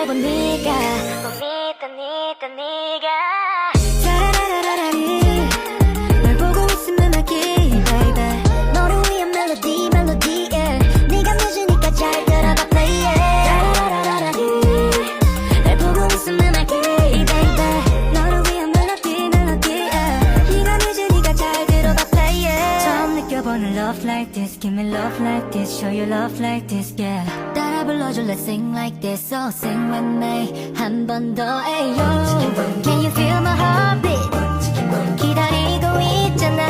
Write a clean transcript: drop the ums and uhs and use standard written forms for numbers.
본 네가 못 믿던 네가 따라라라라리 널 보고 웃음 음악이 baby 너를 위한 멜로디 yeah. 네가 뮤즈니까 잘 들어봐 play it 따라라라라리 널 보고 웃음 음악이 baby 너를 위한 멜로디 yeah. 네가 뮤즈니까 잘 들어봐 play it 처음 느껴보는 love like this give me love like this show you love like this yeah 따라 불러줘 let's sing like this so sing with me 한 번 더 ayo can you feel my heartbeat 기다리고 있잖아